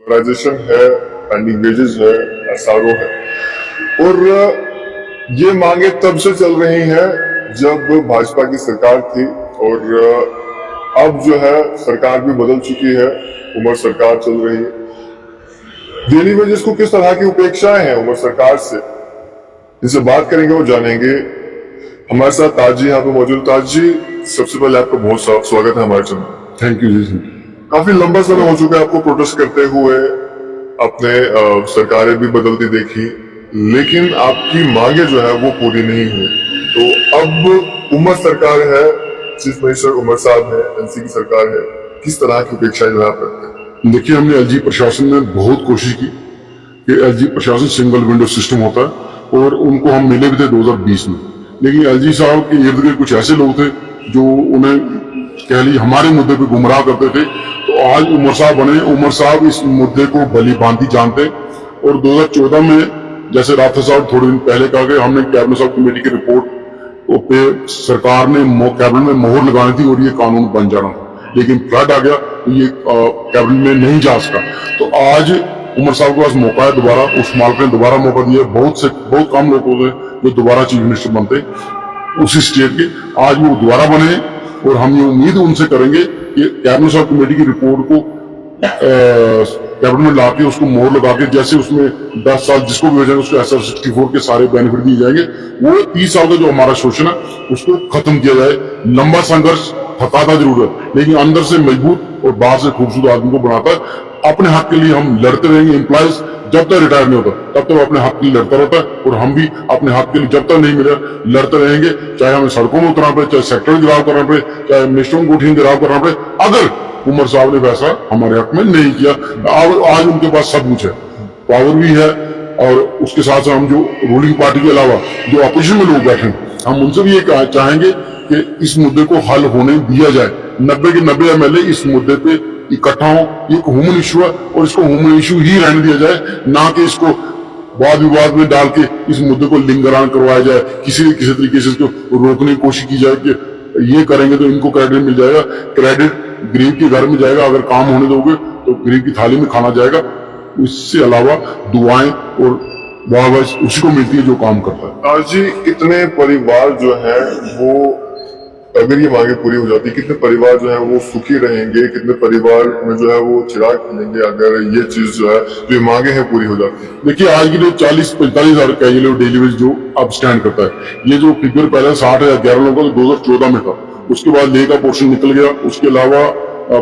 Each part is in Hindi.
प्राइजेशन है, पेंडिंग वेजेस है, एसआरओ है। और ये मांगे तब से चल रही हैं जब भाजपा की सरकार थी, और अब जो है सरकार भी बदल चुकी है, उमर सरकार चल रही है। डेली वेजेस को किस तरह की उपेक्षाएं हैं उमर सरकार से, जिनसे बात करेंगे वो जानेंगे। हमारे साथ ताज जी यहाँ पे मौजूद। ताज जी, सबसे पहले आपका बहुत स्वागत है हमारे चैनल। थैंक यू जी। काफी लंबा समय हो चुका है आपको प्रोटेस्ट करते हुए, अपने सरकारें भी बदलती देखी, लेकिन आपकी मांगे जो है वो पूरी नहीं हुई। तो अब उमर सरकार है, चीफ मिनिस्टर उमर साहब है, एनसी की सरकार है, किस तरह की उपेक्षा जो है आप करते हैं? देखिए, हमने एलजी प्रशासन ने बहुत कोशिश की कि एलजी प्रशासन सिंगल विंडो सिस्टम होता है, और उनको हम मिले भी थे 2020 में। लेकिन एलजी साहब के इर्द गिर्द कुछ ऐसे लोग थे जो उन्हें कह लीजिए हमारे मुद्दे पे गुमराह करते थे। तो आज उमर साहब बने। उमर साहब इस मुद्दे को भली भांति जानते, और 2014 में जैसे राठौर साहब थोड़े दिन पहले कहा गया, हमने कैबिनेट सब कमेटी की रिपोर्ट पे सरकार ने कैबिनेट में मोहर लगानी थी और ये कानून बन जाना, लेकिन फ्लड आ गया तो ये कैबिनेट में नहीं जा सका। तो आज उमर साहब के पास मौका है दोबारा, उस मालिक ने दोबारा मौका दिया। बहुत कम लोग होते हैं जो दोबारा चीफ मिनिस्टर बनते उसी स्टेट के। आज वो दोबारा बने, और हम ये उम्मीद उनसे करेंगे कि कैबिनेट सब कमेटी की रिपोर्ट को कैबिनेट में लाके उसको मोहर लगा के, जैसे उसमें 10 साल जिसको भी भेजेंगे उसको SR 64 के सारे बेनिफिट दिए जाएंगे। वो 30 साल का जो हमारा शोषण है उसको खत्म किया जाए। लंबा संघर्ष थकाता जरूर है, लेकिन अंदर से मजबूत और बाहर से खूबसूरत आदमी को बनाता है। अपने हक के लिए हम लड़ते रहेंगे। एम्प्लॉइज जब तक रिटायर नहीं होता तब तक अपने हक के लिए लड़ता रहता है, और हम भी अपने हक के लिए जब तक नहीं मिले लड़ते रहेंगे। चाहे हमें सड़कों में उतरना पड़े, चाहे सेक्टर गिराव करना पड़े, चाहे मिनिस्टरों को उठीन गिराव करना पड़े, अगर उमर साहब ने वैसा हमारे हक में नहीं किया। आज उनके पास सब कुछ है, पावर भी है, और उसके साथ साथ हम जो रूलिंग पार्टी के अलावा जो अपोजिशन में लोग बैठे हैं, हम उनसे भी ये चाहेंगे कि इस मुद्दे को हल होने दिया जाए। 90 के 90 MLA इस मुद्दे पे इकट्ठा हो। ये एक ह्यूमन इशू है, और इसको ह्यूमन इशू ही रहने दिया जाए, ना कि इसको वाद विवाद में डाल के इस मुद्दे को लिंगरान करवाया जाए। किसी तरीके से इसको रोकने की कोशिश की जाए कि ये करेंगे तो इनको क्रेडिट मिल जाएगा। क्रेडिट गरीब के घर में जाएगा, अगर काम होने दोगे तो गरीब की थाली में खाना जाएगा। इससे अलावा दुआएं और वाह उसी को मिलती है जो काम करता है। आज जी, कितने परिवार जो है वो, अगर ये मांगे पूरी हो जाती, कितने परिवार जो है वो सुखी रहेंगे, कितने परिवार में जो है वो चिराग खिलेंगे अगर ये चीज जो है, जो ये मांगे हैं, पूरी हो जाती? देखिए, आज के लिए 40-45 हजार का ये डेली वेज जो अब स्टैंड करता है। ये जो फिगर पहले 60,011 लोगों का 2014 में था, उसके बाद ले का पोर्शन निकल गया। उसके अलावा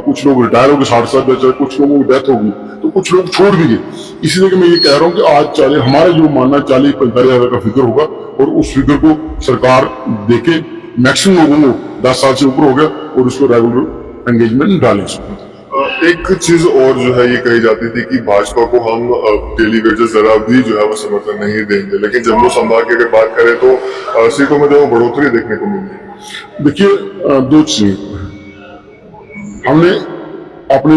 कुछ लोग रिटायर हो गए 60 साल बचे, कुछ लोगों की डेथ हो गई, तो कुछ लोग छोड़ भी गए। इसीलिए मैं ये कह रहा हूँ कि आज हमारे जो मानना 40-45 हजार का फिगर होगा, और उस फिगर को सरकार देके मैक्सिमम लोगों को 10 साल से ऊपर हो गया, और उसको रेगुलर एंगेजमेंट डालेंगे। एक चीज और जो है ये कही जाती थी कि भाजपा को हम डेली वेजेस जरा भी जो है वो समर्थन नहीं देंगे, लेकिन जम्मू संभाग की अगर बात करें तो सीटों में जो बढ़ोतरी देखने को मिली। देखिए, दो चीज हमने अपने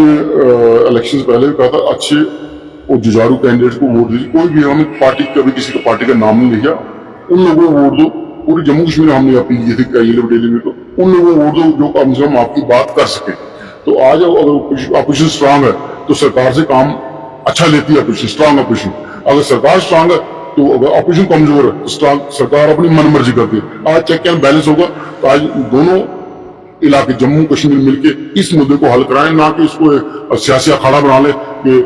इलेक्शन पहले भी कहा था, अच्छे और जुझारू कैंडिडेट को वोट दीजिए। कोई भी हमें पार्टी, कभी किसी का पार्टी का नाम नहीं लिखा, उन लोगों को वोट दो। पूरी जम्मू कश्मीर हमने अपील की थी डेली में, तो उन लोगों को वोट दो जो कम से कम आपकी बात कर सके। तो आज अगर अपोजिशन स्ट्रांग है तो सरकार से काम अच्छा लेती है अपोजिशन, स्ट्रांग अपोजिशन। अगर सरकार स्ट्रांग है तो अगर अपोजिशन कमजोर है तो सरकार अपनी मनमर्जी करती है। आज चेक एंड बैलेंस होगा, तो आज दोनों इलाके जम्मू कश्मीर मिलके इस मुद्दे को हल कराएं, ना कि इसको सियासी अखाड़ा बना ले कि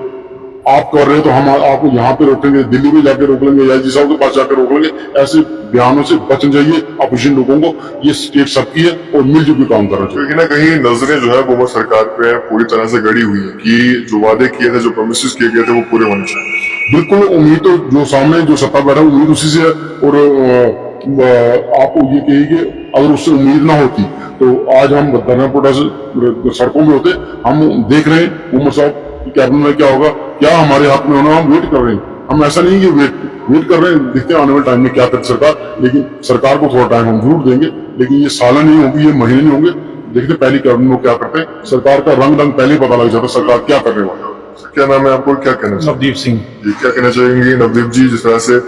आप कर रहे हो तो हम आपको यहाँ पे रोकेंगे, दिल्ली में जाकर रोक लेंगे, या साहब के पास जाकर रोक लेंगे। ऐसे बयानों से बचना चाहिए अपोजिशन लोगों को। ये स्टेट सबकी है और मिलजुल के काम करना चाहिए। कहीं ना कहीं नजरें जो है वो सरकार पे पूरी तरह से गड़ी हुई है कि जो वादे किए थे, जो प्रोमिस किए गए थे, वो पूरे होने चाहिए। बिल्कुल, उम्मीद तो जो सामने जो सत्ता बैठा उम्मीद उसी से है, और आपको ये कही कि अगर उससे उम्मीद ना होती तो आज हम धरना प्रोटेस्ट सड़कों में होते। हम देख रहे हैं उमर साहब कैबिनेट में क्या होगा, क्या हमारे हाथ में होना, हम वेट कर रहे हैं। हम ऐसा नहीं कि वेट कर रहे हैं, देखते हैं आने वाले टाइम में क्या करती सरकार। लेकिन सरकार को थोड़ा टाइम हम जरूर देंगे, लेकिन ये साल नहीं होंगे, ये महीने नहीं होंगे। देखते पहली कैबिनेट में क्या करते हैं। सरकार का रंग पहले पता लग जाता है सरकार क्या करने वाली है। क्या नाम है आपको, क्या कहना चाहिए? नवदीप सिंह। क्या कहना चाहेंगे नवदीप जी, जिस तरह से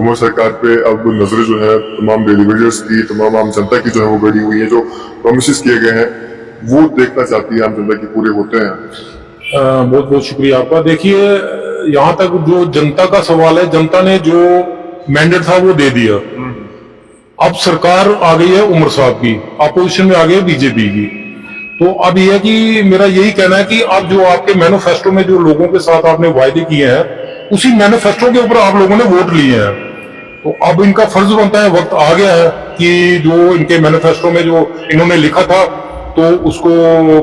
उमर सरकार पे अब नजरें जो है तमाम डेली वेजर्स की, तमाम आम जनता की जो है वो गड़ी हुई है, जो प्रोमिस किए गए हैं वो देखना चाहती है आम जनता की पूरे होते हैं, बहुत बहुत शुक्रिया आपका। देखिए, यहाँ तक जो जनता का सवाल है, जनता ने जो मैंडेट था वो दे दिया। अब सरकार आ गई है उमर साहब की, अपोजिशन में आ गई है बीजेपी की। तो अब यह है कि मेरा यही कहना है कि अब जो आपके मैनिफेस्टो में जो लोगों के साथ आपने वायदे किए हैं, उसी मैनिफेस्टो के ऊपर आप लोगों ने वोट लिए हैं। तो अब इनका फर्ज बनता है, वक्त आ गया है कि जो इनके मैनिफेस्टो में जो इन्होंने लिखा था तो उसको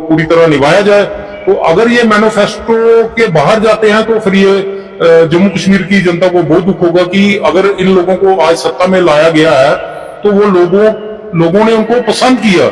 पूरी तरह निभाया जाए। तो अगर ये मैनिफेस्टो के बाहर जाते हैं तो फिर ये जम्मू कश्मीर की जनता को बहुत दुख होगा कि अगर इन लोगों को आज सत्ता में लाया गया है तो वो लोगों ने उनको पसंद किया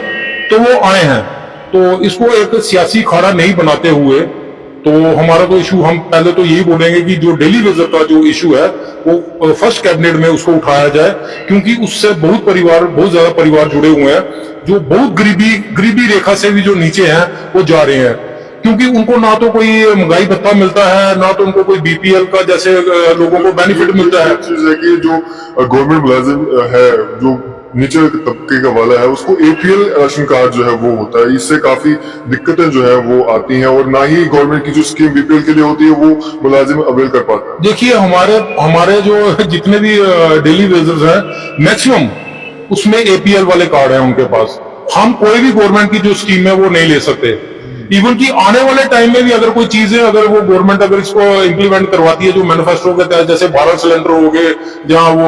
तो वो आए हैं। तो इसको एक सियासी अखाड़ा नहीं बनाते हुए, तो हमारा तो इशू, हम पहले तो यही बोलेंगे कि जो डेली वेजर का जो इशू है वो फर्स्ट कैबिनेट में उसको उठाया जाए, क्योंकि उससे बहुत ज्यादा परिवार जुड़े हुए हैं जो बहुत गरीबी रेखा से भी जो नीचे हैं वो जा रहे हैं, क्योंकि उनको ना तो कोई महंगाई भत्ता मिलता है, ना तो उनको कोई बीपीएल का जैसे लोगों को बेनिफिट मिलता है। चीज है कि जो गवर्नमेंट मुलाजिम है, जो नीचे तबके का वाला है, उसको एपीएल राशन कार्ड जो है वो होता है। इससे काफी दिक्कतें जो है वो आती हैं, और ना ही गवर्नमेंट की जो स्कीम बीपीएल के लिए होती है वो मुलाजिम अवेल कर पाता है। देखिए, हमारे जो जितने भी डेली वेजर्स हैं, मैक्सिमम उसमें एपीएल वाले कार्ड हैं उनके पास। हम कोई भी गवर्नमेंट की जो स्कीम है वो नहीं ले सकते। इवन कि आने वाले टाइम में भी अगर कोई चीजें, अगर वो गवर्नमेंट अगर इसको इंप्लीमेंट करवाती है जो मैनिफेस्टो के तहत, जैसे 12 सिलेंडर हो गए, जहां वो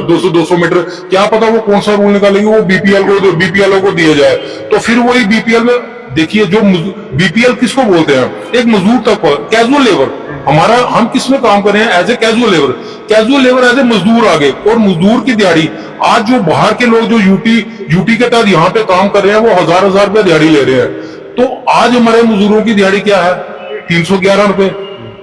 200 मीटर, क्या पता वो कौन सा रूल निकालेंगे, वो बीपीएल को दिया जाए। तो फिर वही बीपीएल में देखिए, जो बीपीएल किसको बोलते हैं, एक मजदूर तक, कैजुअल लेबर। हम किस में काम कर रहे हैं, as a casual labour as a मजदूर आगे। और मजदूर की दिहाड़ी आज जो बाहर के लोग जो यूटी के तहत यहाँ पे काम कर रहे हैं वो हजार रुपया दिहाड़ी ले रहे हैं। तो आज हमारे मजदूरों की दिहाड़ी क्या है, 311 रुपए।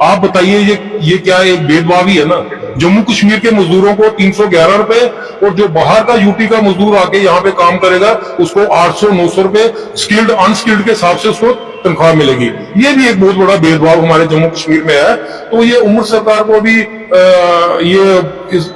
आप बताइए, ये क्या एक भेदभाव ही है ना। जम्मू कश्मीर के मजदूरों को 311 रुपए, और जो बाहर का यूटी का मजदूर आके यहाँ पे काम करेगा उसको 800-900 रुपए स्किल्ड अनस्किल्ड के हिसाब से उसको तनख्वाह मिलेगी। ये भी एक बहुत बड़ा भेदभाव हमारे जम्मू कश्मीर में है। तो ये उमर सरकार को भी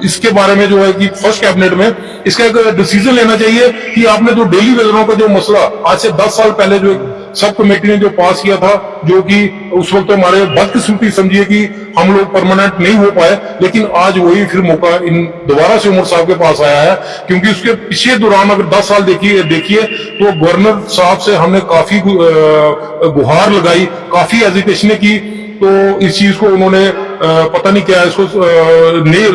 इसके बारे में जो है कि फर्स्ट कैबिनेट में इसका एक डिसीजन लेना चाहिए कि आपने जो डेली वेजरों का जो मसला आज से 10 साल पहले जो सब कमेटी ने जो पास किया था, जो कि उस वक्त हमारे बदकिस्मती समझिए कि हम लोग परमानेंट नहीं हो पाए, लेकिन आज वही फिर मौका इन दोबारा से उमर साहब के पास आया है। क्योंकि उसके पिछले दौरान अगर 10 साल देखिए तो गवर्नर साहब से हमने काफी गुहार लगाई, काफी एजिटेशन की, तो इस चीज को उन्होंने पता नहीं क्या इसको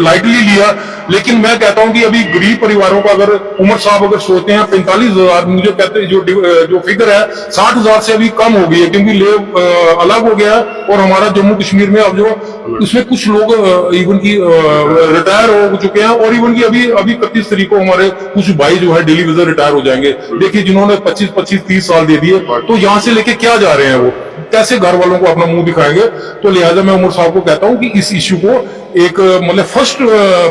लाइटली लिया। लेकिन मैं कहता हूं कि अभी गरीब परिवारों का अगर उमर साहब अगर सोचते हैं 45,000, मुझे कहते हैं जो फिगर है 60,000 से अभी कम हो गई है, क्योंकि लेव अलग हो गया। और हमारा जम्मू कश्मीर में अब जो उसमें कुछ लोग इवन की रिटायर हो चुके हैं, और इवन की अभी 31 तारीख को हमारे कुछ भाई जो है डेली वेजर रिटायर हो जाएंगे। देखिए, जिन्होंने 25-30 साल दे दिए, तो यहाँ से लेके क्या जा रहे हैं, वो कैसे घर वालों को अपना मुंह दिखाएंगे। तो लिहाजा मैं उमर साहब को कहता हूं कि इस इश्यू को एक मतलब फर्स्ट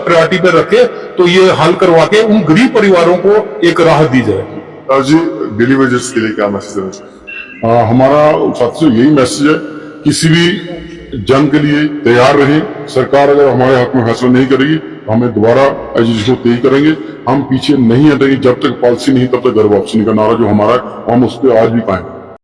प्रायोरिटी पे रखे, तो ये हल करवा के उन गरीब परिवारों को एक राहत दी जाए। जी, डेली वेजर्स के लिए क्या मैसेज देना चाहिए? हमारा साथियों यही मैसेज है, किसी भी जंग के लिए तैयार रहें। सरकार अगर हमारे हक में फैसला नहीं करेगी तो हमें दोबारा एजुकेशन को तेज करेंगे। हम पीछे नहीं हटेंगे, जब तक पॉलिसी नहीं तब तक घर वापसी नहीं का नारा जो हमारा है, हम उस पर आज भी कायम हैं।